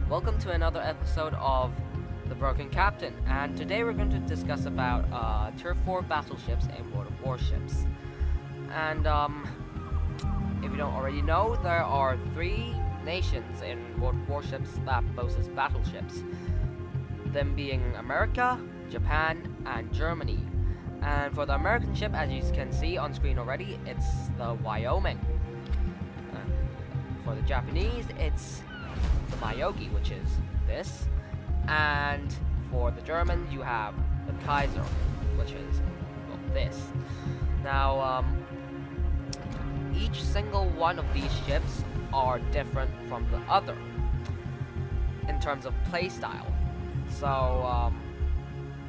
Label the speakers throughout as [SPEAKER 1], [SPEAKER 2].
[SPEAKER 1] welcome to another episode of The Broken Captain, and today we're going to discuss about Tier 4 battleships in World of Warships. And if you don't already know, there are 3 nations in World of Warships that boast battleships, them being America, Japan, and Germany. And for the American ship, as you can see on screen already, it's the Wyoming. For the Japanese, it's the Myogi, which is this. And for the German, you have the Kaiser, which is this. Now, each single one of these ships are different from the other in terms of playstyle. So,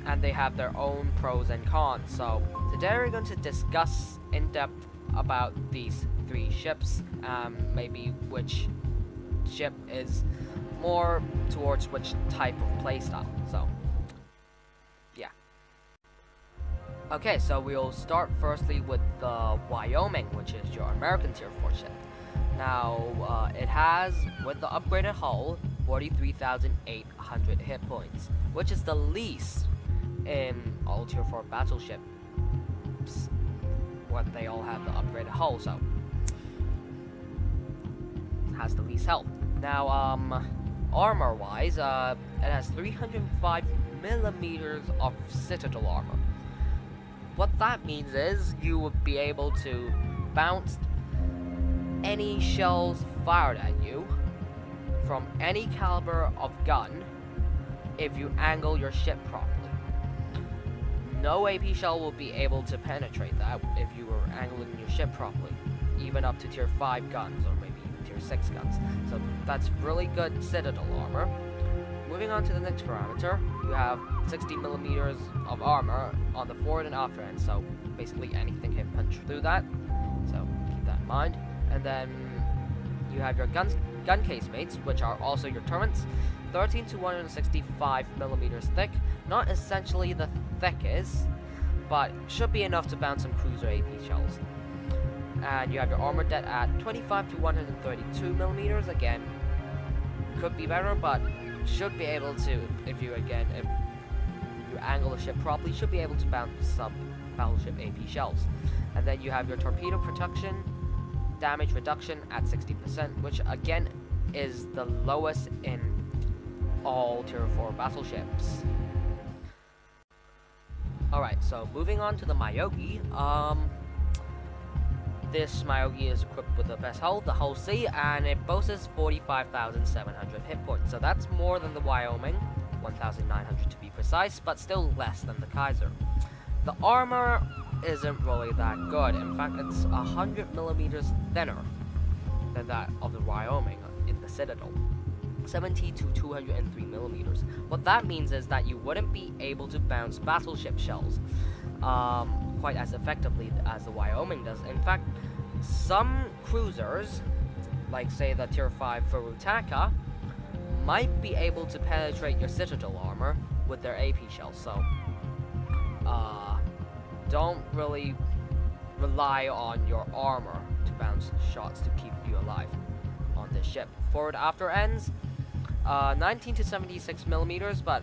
[SPEAKER 1] and they have their own pros and cons. So today we're going to discuss in depth about these 3 ships, maybe which ship is more towards which type of playstyle. So yeah. Okay, so we'll start firstly with the Wyoming, which is your American Tier 4 ship. Now, it has, with the upgraded hull, 43,800 hit points, which is the least in all Tier 4 battleships. What they all have the upgraded hull, so has the least health. Now, armor-wise, it has 305 millimeters of citadel armor. What that means is you would be able to bounce any shells fired at you from any caliber of gun if you angle your ship properly. No AP shell will be able to penetrate that if you were angling your ship properly, even up to tier 5 guns or maybe even tier 6 guns. So that's really good citadel armor. Moving on to the next parameter, you have 60 millimeters of armor on the forward and after end, so basically anything can punch through that, so keep that in mind. And then you have your gun casemates, which are also your turrets, 13 to 165 millimeters thick, not essentially the thickest, but should be enough to bounce some cruiser AP shells. And you have your armor depth at 25 to 132 millimeters, again, could be better, but should be able to, if you angle the ship properly, should be able to bounce some battleship AP shells. And then you have your torpedo protection, damage reduction at 60%, which again is the lowest in all tier 4 battleships. Alright, so moving on to the Myogi. This Myogi is equipped with the best hull, the Hull C, and it boasts 45,700 hit points. So that's more than the Wyoming, 1,900 to be precise, but still less than the Kaiser. The armor isn't really that good. In fact, it's 100 millimeters thinner than that of the Wyoming in the Citadel. 70 to 203 millimeters. What that means is that you wouldn't be able to bounce battleship shells quite as effectively as the Wyoming does. In fact, some cruisers, like say the Tier 5 Furutaka, might be able to penetrate your citadel armor with their AP shells, so don't really rely on your armor to bounce shots to keep you alive on this ship. Forward after ends, 19 to 76 millimeters, but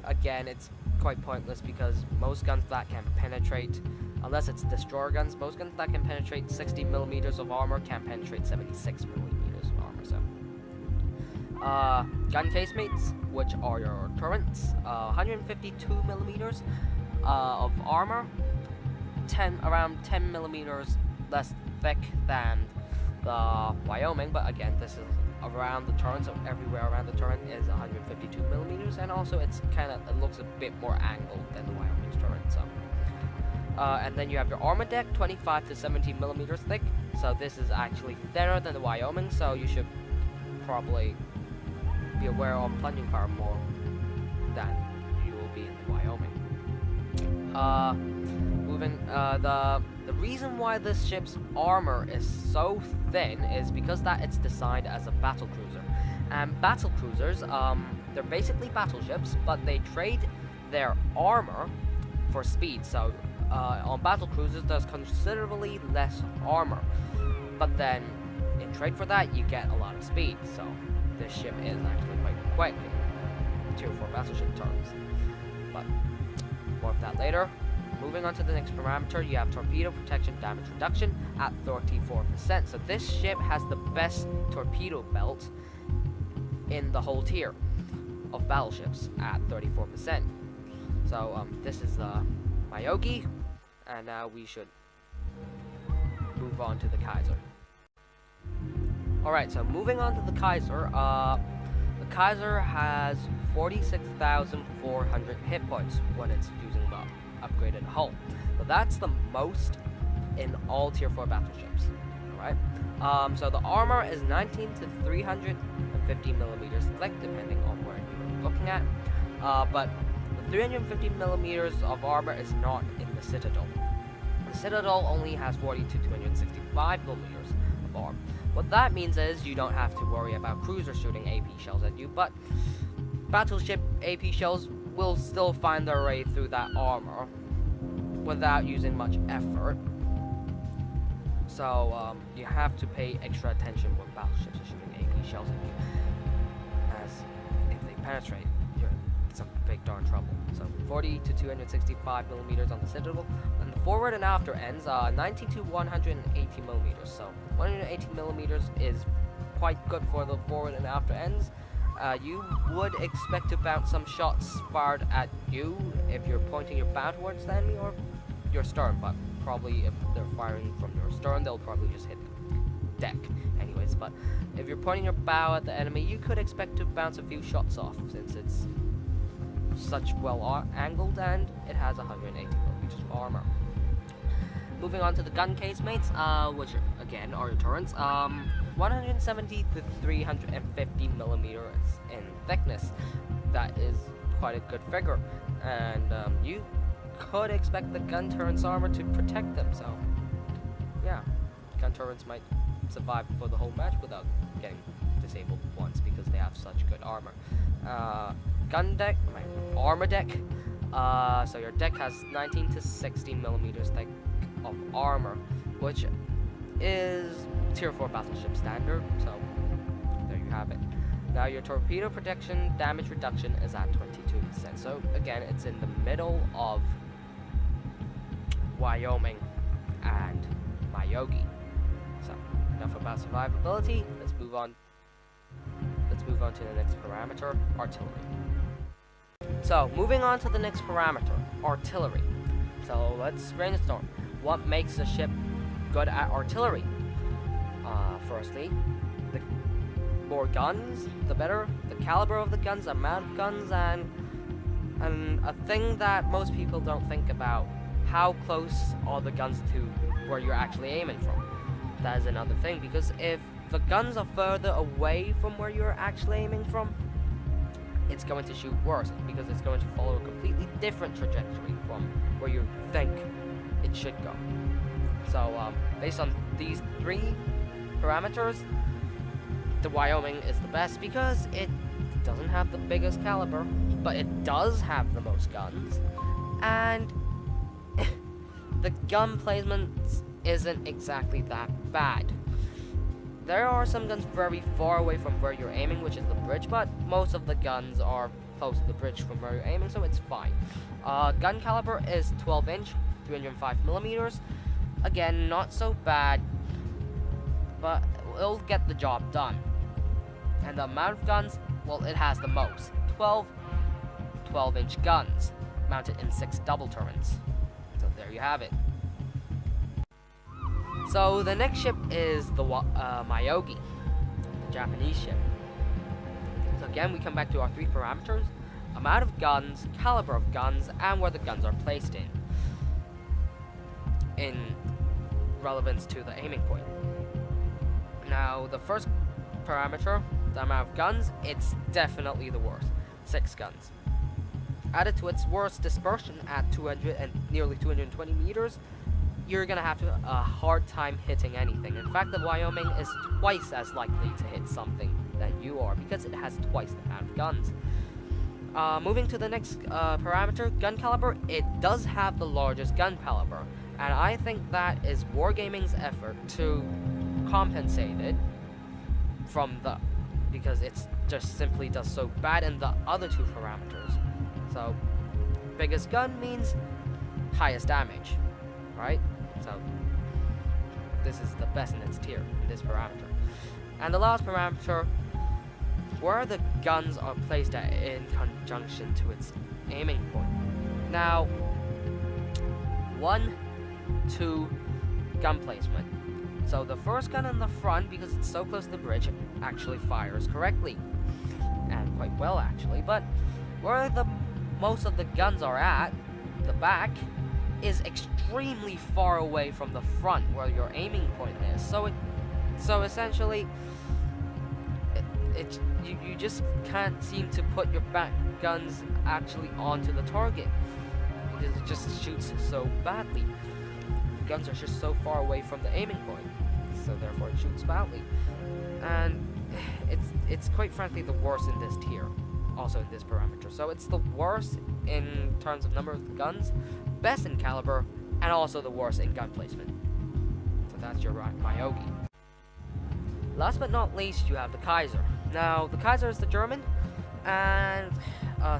[SPEAKER 1] again, it's quite pointless because most guns that can penetrate, unless it's destroyer guns, most guns that can penetrate 60 millimeters of armor can penetrate 76 millimeters of armor. So, gun casemates, which are your turrets, 152 millimeters of armor, around 10 millimeters less thick than the Wyoming, but again, this is around the turret, so everywhere around the turret is 152 millimeters, and also it looks a bit more angled than the Wyoming's turret. So, and then you have your armor deck, 25 to 17 millimeters thick. So this is actually thinner than the Wyoming, so you should probably be aware of plunging fire more than you will be in the Wyoming. The reason why this ship's armor is so thin is because that it's designed as a battle cruiser. And battle cruisers, they're basically battleships, but they trade their armor for speed. So on battle cruisers, there's considerably less armor, but then in trade for that, you get a lot of speed. So this ship is actually quite quick in Tier 4 battleship terms. But more of that later. Moving on to the next parameter, you have torpedo protection damage reduction at 34%. So this ship has the best torpedo belt in the whole tier of battleships at 34%. So this is the Myogi, and now we should move on to the Kaiser. Alright, so moving on to the Kaiser, has 46,400 hit points when it's using the upgraded hull. So that's the most in all tier 4 battleships. Alright? So the armor is 19 to 350 millimeters thick, depending on where you're looking at. But the 350 millimeters of armor is not in the Citadel. The Citadel only has 40 to 265 millimeters of armor. What that means is you don't have to worry about cruisers shooting AP shells at you, but battleship AP shells will still find their way through that armor without using much effort. So you have to pay extra attention when battleships are shooting AP shells at you, as if they penetrate, you're in some big darn trouble. So 40 to 265 millimeters on the Citadel, and the forward and after ends 90 to 180 millimeters. So 180 millimeters is quite good for the forward and after ends. You would expect to bounce some shots fired at you if you're pointing your bow towards the enemy or your stern, but probably if they're firing from your stern, they'll probably just hit the deck anyways. But if you're pointing your bow at the enemy, you could expect to bounce a few shots off, since it's such well angled and it has 180 millimeters of armor. Moving on to the gun casemates, which again are your turrets. 170 to 350 millimeters in thickness. That is quite a good figure, and you could expect the gun turrets armor to protect them. So yeah, gun turrets might survive for the whole match without getting disabled once because they have such good armor. Gun deck, armor deck. So your deck has 19 to 60 millimeters thick of armor, which is tier 4 battleship standard. So there you have it. Now your torpedo protection damage reduction is at 22%. So again, it's in the middle of Wyoming and Myogi. So enough about survivability. Let's move on to the next parameter, artillery. So moving on to the next parameter, artillery. So let's brainstorm. What makes a ship good at artillery? Firstly, the more guns, the better. The caliber of the guns, the amount of guns, and a thing that most people don't think about: how close are the guns to where you're actually aiming from? That is another thing, because if the guns are further away from where you're actually aiming from, it's going to shoot worse, because it's going to follow a completely different trajectory from where you think it should go. So based on these three parameters, the Wyoming is the best because it doesn't have the biggest caliber, but it does have the most guns, and the gun placement isn't exactly that bad. There are some guns very far away from where you're aiming, which is the bridge, but most of the guns are close to the bridge from where you're aiming, so it's fine. Gun caliber is 12-inch, 305 millimeters. Again, not so bad, but it'll get the job done. And the amount of guns, well, it has the most. 12-inch guns, mounted in 6 double turrets. So there you have it. So the next ship is the Myogi, the Japanese ship. So again, we come back to our 3 parameters: amount of guns, caliber of guns, and where the guns are placed in relevance to the aiming point. Now, the first parameter, the amount of guns, it's definitely the worst. 6 guns. Added to its worst dispersion at 200 and nearly 220 meters, you're gonna have a hard time hitting anything. In fact, the Wyoming is twice as likely to hit something than you are, because it has twice the amount of guns. Moving to the next parameter, gun caliber, it does have the largest gun caliber, and I think that is Wargaming's effort to compensate it from the because it just simply does so bad in the other two parameters. So, biggest gun means highest damage, right? So, this is the best in its tier, this parameter. And the last parameter, where the guns are placed at in conjunction to its aiming point. Now, 1, 2, gun placement. So the first gun in the front, because it's so close to the bridge, actually fires correctly. And quite well, actually. But where the most of the guns are at, the back, is extremely far away from the front, where your aiming point is. So essentially, you just can't seem to put your back guns actually onto the target, because it just shoots so badly. The guns are just so far away from the aiming point, so therefore it shoots badly. And it's quite frankly the worst in this tier, also in this parameter. So it's the worst in terms of number of guns, best in caliber, and also the worst in gun placement. So that's your Myogi. Last but not least, you have the Kaiser. Now, the Kaiser is the German, and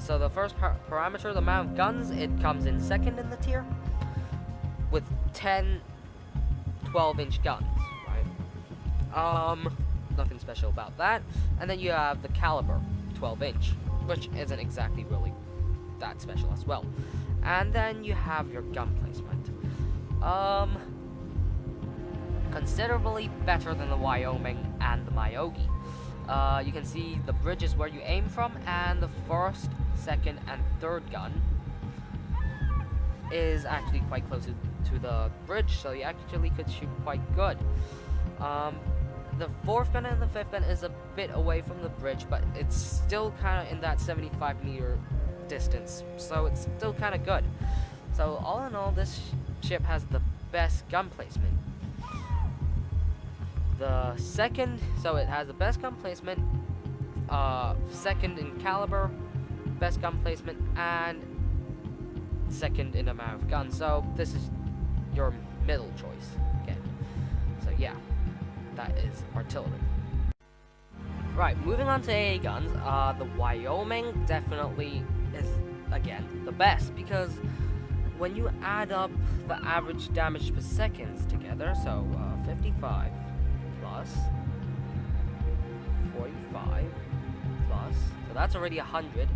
[SPEAKER 1] so the first parameter, the amount of guns, it comes in second in the tier, with 10 12-inch guns, right? Nothing special about that. And then you have the caliber, 12-inch, which isn't exactly really that special as well. And then you have your gun placement. Considerably better than the Wyoming and the Myogi. You can see the bridge is where you aim from, and the first, second, and third gun is actually quite close to the bridge, so you actually could shoot quite good. The fourth gun and the fifth gun is a bit away from the bridge, but it's still kind of in that 75-meter distance, so it's still kind of good. So all in all, this ship has the best gun placement. The second, so it has the best gun placement, second in caliber, best gun placement, and second in amount of guns. So this is your middle choice again. So yeah, that is artillery. Right, moving on to AA guns, the Wyoming definitely is, again, the best, because when you add up the average damage per seconds together, so 55 plus 45 plus, so that's already 100,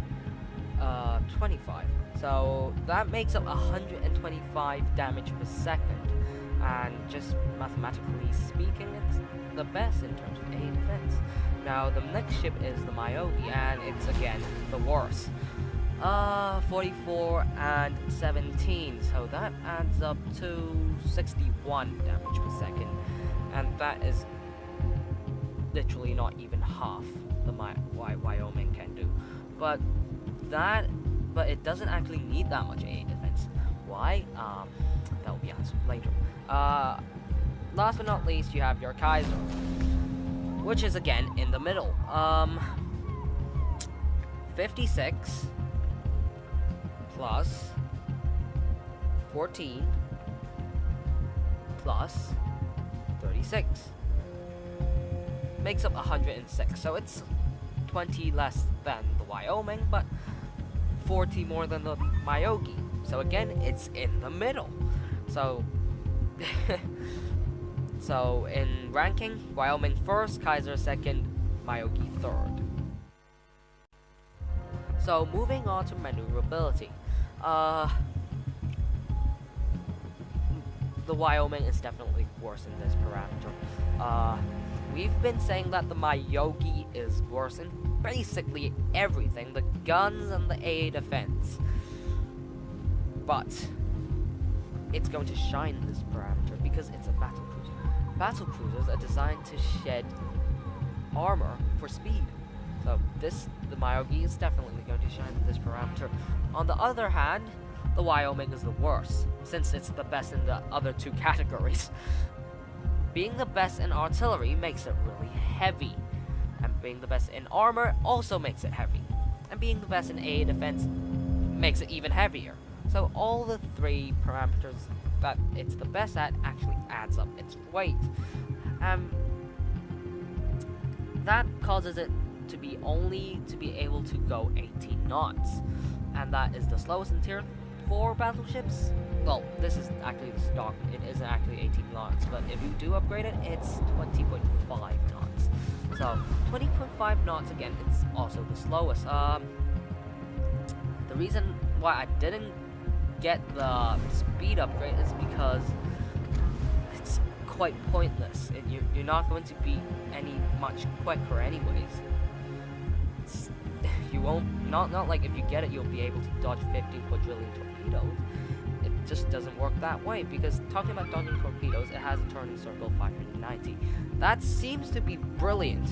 [SPEAKER 1] 25. So that makes up 125 damage per second, and just mathematically speaking, it's the best in terms of AA defense. Now the next ship is the Myogi, and it's again the worst. 44 and 17, so that adds up to 61 damage per second, and that is literally not even half the Wyoming can do. But it doesn't actually need that much AA defense. Why? That will be answered later. Last but not least, you have your Kaiser, which is again in the middle. 56 plus 14 plus 36 makes up 106. So it's 20 less than the Wyoming, but 40 more than the Myogi. So again, it's in the middle. So so in ranking, Wyoming first, Kaiser second, Myogi third. So moving on to maneuverability. The Wyoming is definitely worse in this parameter. We've been saying that the Myogi is worse in basically everything, the guns and the AA defense. But it's going to shine in this parameter because it's a battle cruiser. Battle cruisers are designed to shed armor for speed. So the Myogi is definitely going to shine in this parameter. On the other hand, the Wyoming is the worst, since it's the best in the other two categories. Being the best in artillery makes it really heavy, and being the best in armor also makes it heavy, and being the best in AA defense makes it even heavier. So all the three parameters that it's the best at actually adds up its weight. That causes it to be able to go 18 knots, and that is the slowest in tier 4 battleships. Well, this is actually the stock. It isn't actually 18 knots, but if you do upgrade it, it's 20.5 knots. So 20.5 knots again. It's also the slowest. The reason why I didn't get the speed upgrade is because it's quite pointless. You're not going to be any much quicker anyways. You won't, not like if you get it, you'll be able to dodge 50 quadrillion torpedoes. It just doesn't work that way, because talking about dodging torpedoes, it has a turning circle of 590. That seems to be brilliant,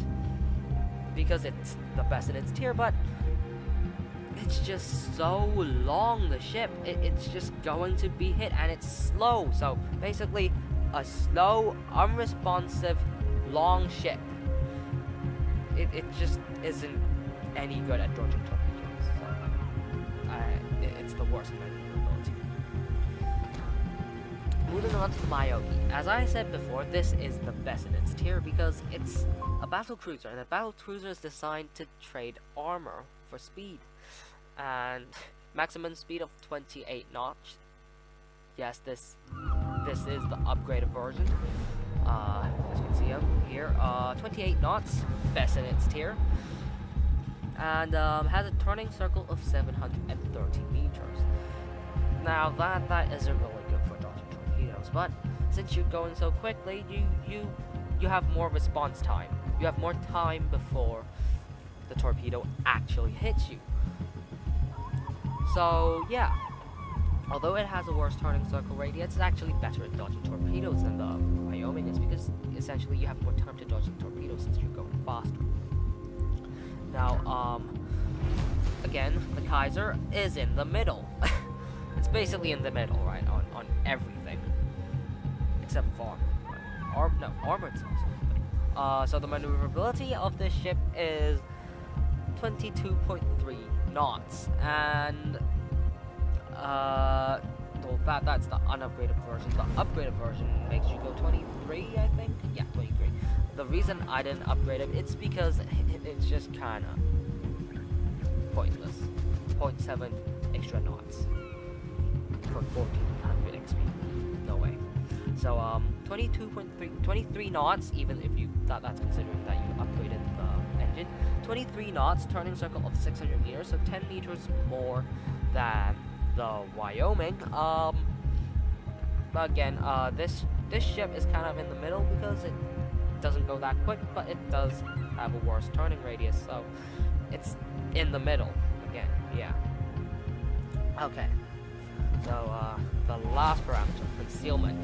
[SPEAKER 1] because it's the best in its tier, but it's just so long, the ship. It's just going to be hit, and it's slow. So basically, a slow, unresponsive, long ship. It just isn't any good at dodging torpedoes. So it's the worst in maneuverability. Moving on to the Wyoming. As I said before, this is the best in its tier because it's a battle cruiser, and a battle cruiser is designed to trade armor for speed. And maximum speed of 28 knots. Yes, this is the upgraded version. As you can see here, 28 knots, best in its tier, and has a turning circle of 730 meters. Now that isn't really good for dodging torpedoes, but since you're going so quickly, you have more response time. You have more time before the torpedo actually hits you. So yeah, although it has a worse turning circle radius, it's actually better at dodging torpedoes than the Wyoming is, because essentially you have more time to dodge the torpedoes since you're going faster. Now, again, the Kaiser is in the middle. It's basically in the middle, right, on everything, except for armor itself. So the maneuverability of this ship is 22.3 knots, and well, that's the unupgraded version. The upgraded version makes you go 23, I think. Yeah, 23. The reason I didn't upgrade it, it's because it's just kind of pointless. 0.7 extra knots for 1400 XP. No way. So 23 knots, even if that's considering that you upgraded the engine. 23 knots, turning circle of 600 meters, so 10 meters more than the Wyoming. But again, this ship is kind of in the middle because it doesn't go that quick, but it does have a worse turning radius, so it's in the middle again. Yeah. Okay. So the last parameter, concealment.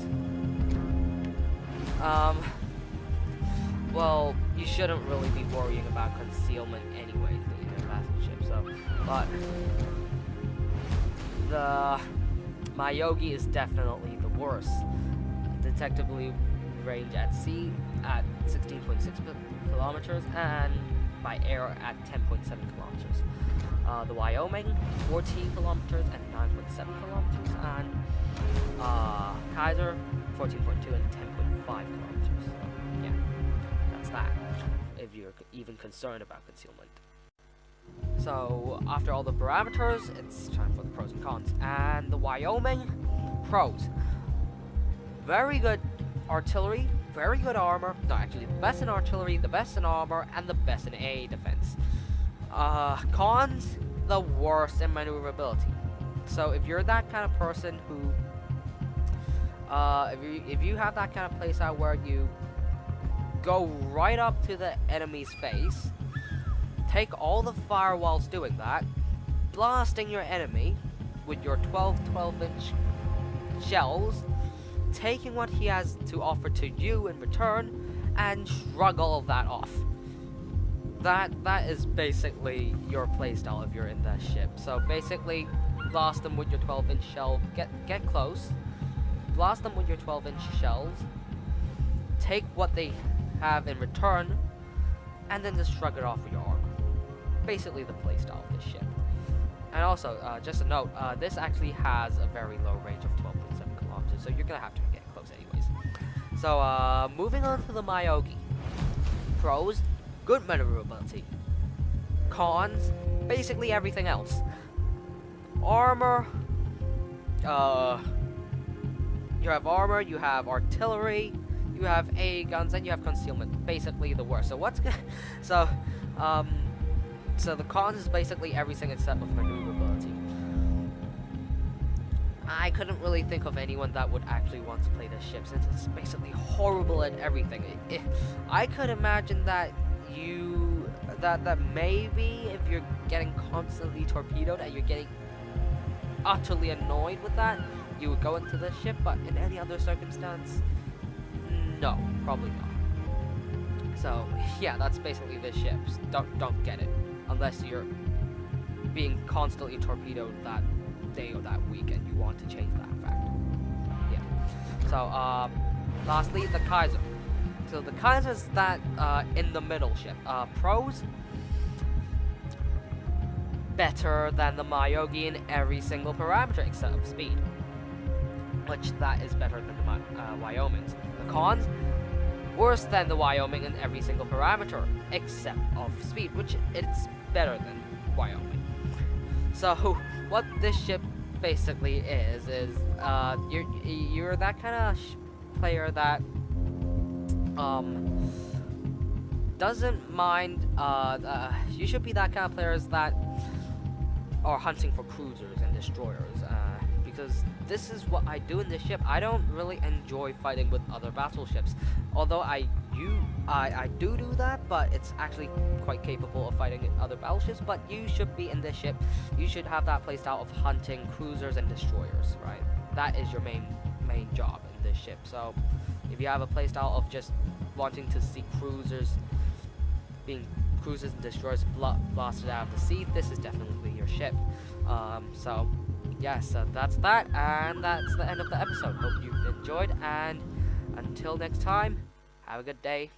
[SPEAKER 1] Well, you shouldn't really be worrying about concealment anyway in a battleship. So, but the Mayogi is definitely the worst. Detectably range at sea at 16.6 kilometers and by air at 10.7 kilometers. The Wyoming 14 kilometers and 9.7 kilometers, and Kaiser 14.2 and 10.5 kilometers. So, yeah, that's that. If you're even concerned about concealment. So after all the parameters, it's time for the pros and cons. And the Wyoming pros: very good artillery, very good armor. No, actually, the best in artillery, the best in armor, and the best in AA defense. Cons: the worst in maneuverability. So if you're that kind of person who, if you have that kind of playstyle where you go right up to the enemy's face, take all the fire whilst doing that, blasting your enemy with your 12-inch shells, taking what he has to offer to you in return, and shrug all of that off. That is basically your playstyle if you're in that ship. So basically, blast them with your 12-inch shell, get close, blast them with your 12-inch shells, take what they have in return, and then just shrug it off with your armor. Basically the playstyle of this ship. And also, just a note, this actually has a very low range of 12.7 kilometers, so you're gonna have to get close anyways. So, moving on to the Mayogi. Pros: good maneuverability, Cons, basically everything else. Armor, you have armor, you have artillery, you have A guns, and you have concealment. Basically the worst. So what's so the cons is basically everything except of maneuverability. I couldn't really think of anyone that would actually want to play this ship since it's basically horrible at everything. I could imagine that that maybe if you're getting constantly torpedoed and you're getting utterly annoyed with that, you would go into this ship, but in any other circumstance, no, probably not. So yeah, that's basically this ship. Don't get it unless you're being constantly torpedoed that day or that week and you want to change that fact. Yeah. So lastly, the Kaiser. So the Kaiser is that in the middle ship. Pros, better than the Myogi in every single parameter except of speed, which that is better than the Wyoming's. The cons, worse than the Wyoming in every single parameter except of speed, which it's better than Wyoming. So what this ship basically is you're that kind of player that doesn't mind. You should be that kind of players that are hunting for cruisers and destroyers, because this is what I do in this ship. I don't really enjoy fighting with other battleships, although I do that, but it's actually quite capable of fighting in other battleships. But you should be in this ship. You should have that playstyle of hunting cruisers and destroyers, right? That is your main job in this ship. So if you have a playstyle of just wanting to see cruisers and destroyers blasted out of the sea, this is definitely your ship. So yes, that's that, and that's the end of the episode. Hope you've enjoyed, and until next time, have a good day.